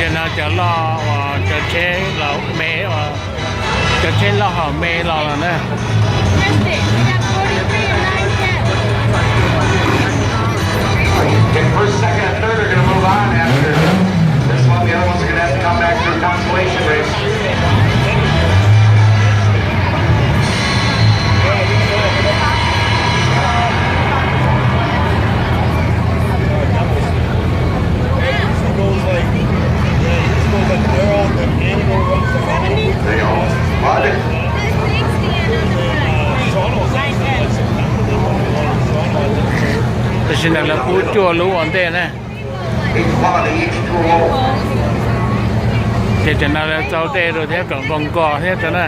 giờ nào cho lo và cho chế là mẹ và cho chế lo họ mẹ lo là nè Okay, first, second, and third are going to move on after this one. The other ones are going to have to come back through consolation race. They all Mud. xin là cú chua lú ổn tệ nè thế cho nó là cháu tê rồi thế còn vòng cò thế cho nó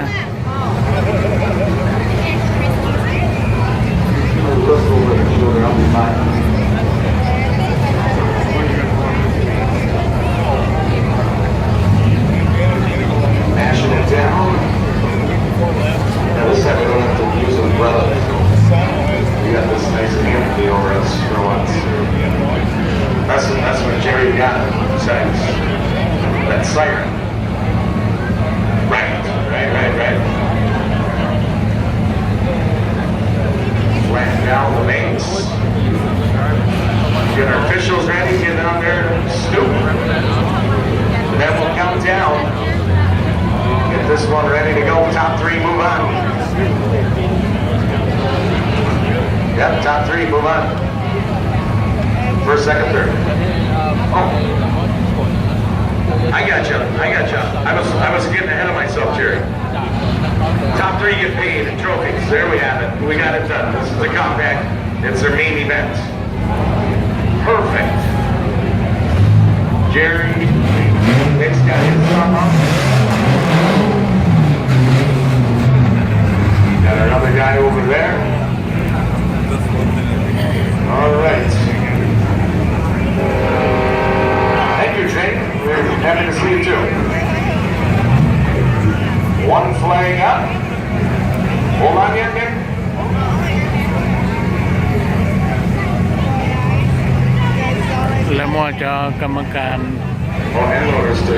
Mashing it down. Now this time we don't have to use umbrella. We got this nice empty over us for once. That's what Jerry got besides that siren. Right. Flatten down the mains. Get our officials ready, get on their stoop. And then we'll count down. Get this one ready to go. Top three, move on. Yep, top three, move on. First, second, third. Oh. I got you. I was getting ahead of myself, Jerry. Top three get paid and trophies. There we have it. We got it done. This is the compact. It's their main event. Perfect. Jerry, Nick's got his thumb up. Got another guy over there. All right. Thank you, Jake. We're happy to see you too. One flag up. Hold on yet, Nick. là mua cho cầm can Oh, hand loaders to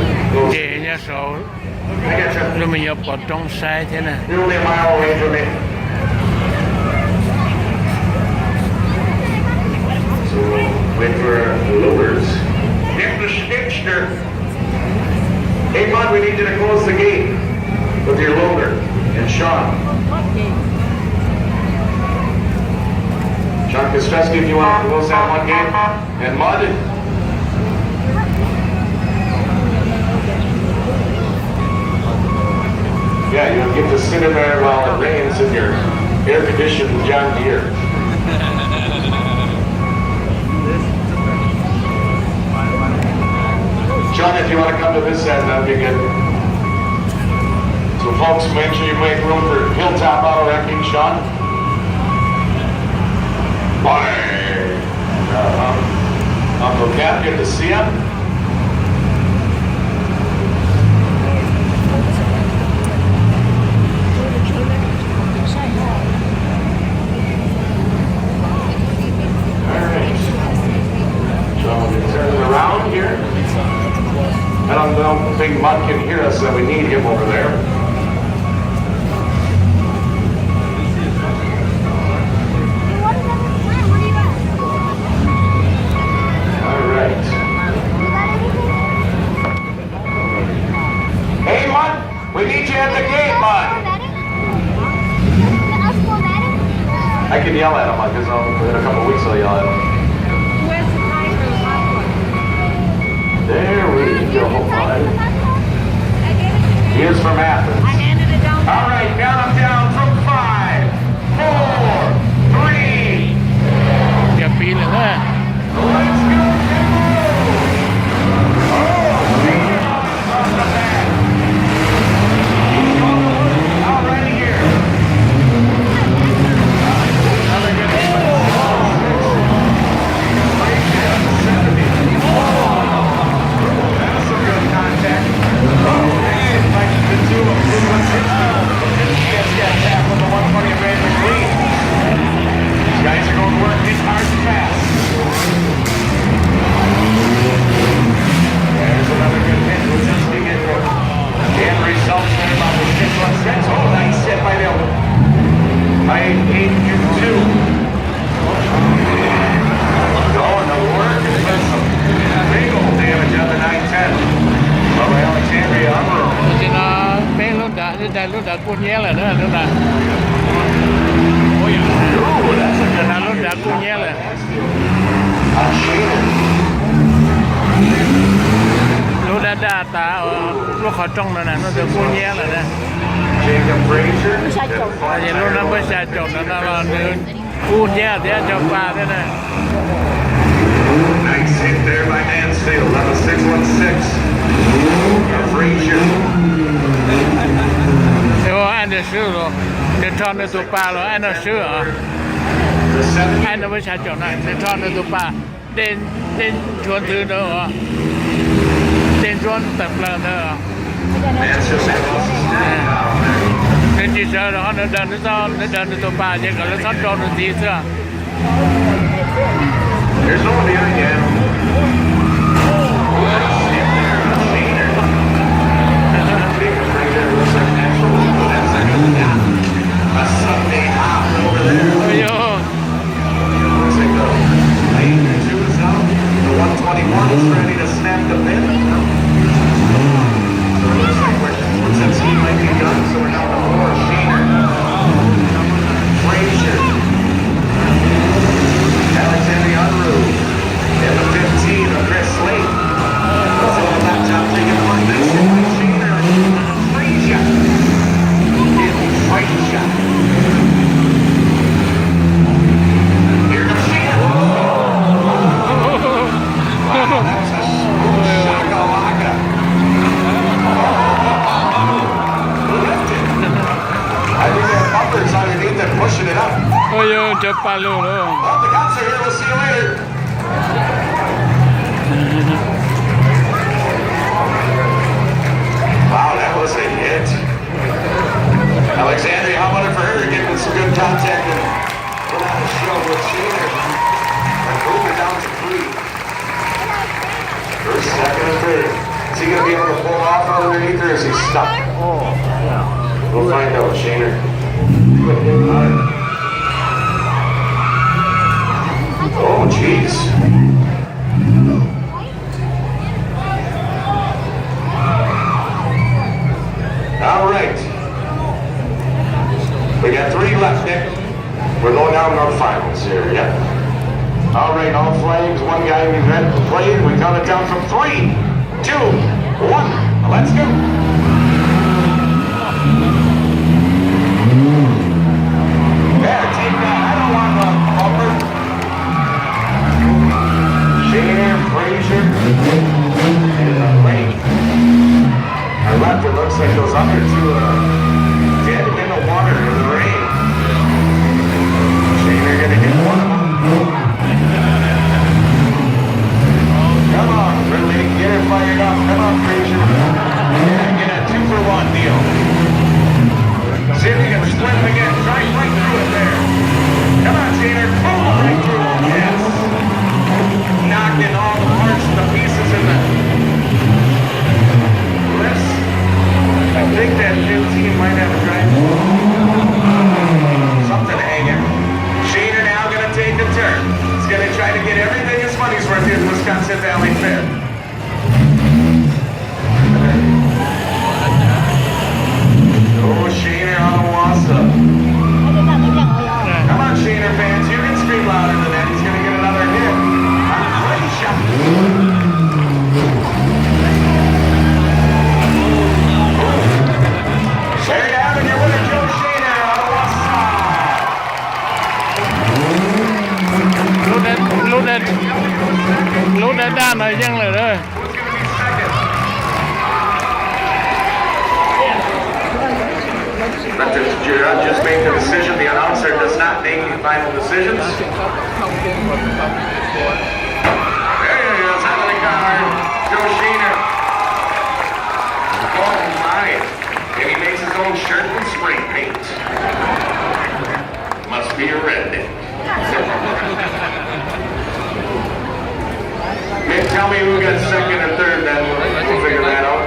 dễ nhá số I get you. rồi mình nhập vào trong xe thế này You're only a mile away from me. So wait for loaders. Get the Stitcher. Hey, Bud, we need you to close the gate with your loader. And Sean. Sean Kostreski, if you want to close that one gate. And Mud. Yeah, you get to sit in there while it rains in your air-conditioned John Deere. John, if you want to come to this end, that'd be good. So folks, make sure you make room for Hilltop Auto Wrecking, Sean. Bye. Uncle Cap, good to see you. Around here. I don't think Mud can hear us, so we need him over there. All right. Hey, Mud, we need you at the gate, Mud. I can yell at him, because in a couple weeks I'll yell at him. There we go, Mud. Here's from Athens. All right, down from 5, 4, 3. giờ pin là thế Let's go. All right here. That's some good contact. The two of them. ได้รุ่นดากูเนี้ยแหละเนอะรุ่นดา Ooh, that's a ข good นาดรุ่นดากูเนี้ยเลย Sheena. รุ่นดาดาตาลูกเขาจ้องนั่นน่ะรุ่นดากูเนี้ยแหละนะ Jacob Frazier. แต่ยังรุ่นนั้นไม่ใช่จบนั่นเราเดินกูเนี้ยเดี๋ยวจะปาเนี่ยนะ Nice hit there by Mansfield. That was 616. Frazier. เดี๋ยวอันเดอร์ชื่อหรอเดี๋ยวทอนในตัวปลาหรออันเดอร์ชื่อเหรอ The อัน 70. นั้นไม่ใช่จบนะเดี๋ยวทอนในตัวปลาเด่นชวนถือเนอะเด่นชวนเต็มเลยเนอะ Mansfield had lost his standing power there. เด่นจีเซอร์เขาเดินในตัวปลาเยอะกันแล้วทอนโดนทีเสื้อ There's no one behind you. Jacob Frazier looks like an actual good. That's a Sunday hop over there. โอ้ย Looks like the 82 is out. The 121 is ready to snap the pin. So it looks like since he might be done, so we're down to 4. Sheener. Frazier. Alexander Unruh. And the 15 of Chris Slate. So the laptop taking a look this one. Sheener. Frazier. Frazier. Here comes Sheener. Wow, that's a shakalaka. Lifted. I think that bumper's underneath and pushing it up. โอ้ยจะปลาลูกเนอะ Well, the cops are here. We'll see you later. Wow, that was a hit. Alexandria, how about it for her getting some good contact and put on a show with Sheener. And move it down to 3. First, second, and third. Is he going to be able to pull off underneath or is he stuck? We'll find out, Sheener. Good hit hard. Oh, jeez. All right. We got 3 left, Nick. We're going down to our finals here, yeah? All right, all flags. One guy we've had played. We count it down from 3, 2, 1. Let's go. There, take that. I don't want a bumper. Sheener, Frazier, and Lake. Our left, it looks like those other 2 dead in the water in the rain. Sheener gonna hit one of them. Come on, Ridley, get it fired up. Come on, Frazier. Yeah, get a 2-for-1 deal. See if you can split him again. Drive right through it there. Come on, Sheener. Boom, right through it. Yes. Knocked in all the parts and the pieces in the lifts. I think that 15 might have a drive. Something hanging. Sheener now going to take a turn. He's going to try to get everything his money's worth in Wisconsin Valley Fair. Oh, Sheener on a Wassa. Come on, Sheener fans. You can scream louder than that. He's going to get another hit. On a great shot. There you have it, your winner, Joe Sheener on the West side. รู้ได้ด้านหน่อยยังเลยเลย Who's going to be second? But the judge just made the decision. The announcer does not make the final decisions. There he is, out of the car. Joe Sheener. Oh my. And he makes his own shirt with spray paint. Must be a redneck. Nick, tell me who got second or third, then we'll figure that out.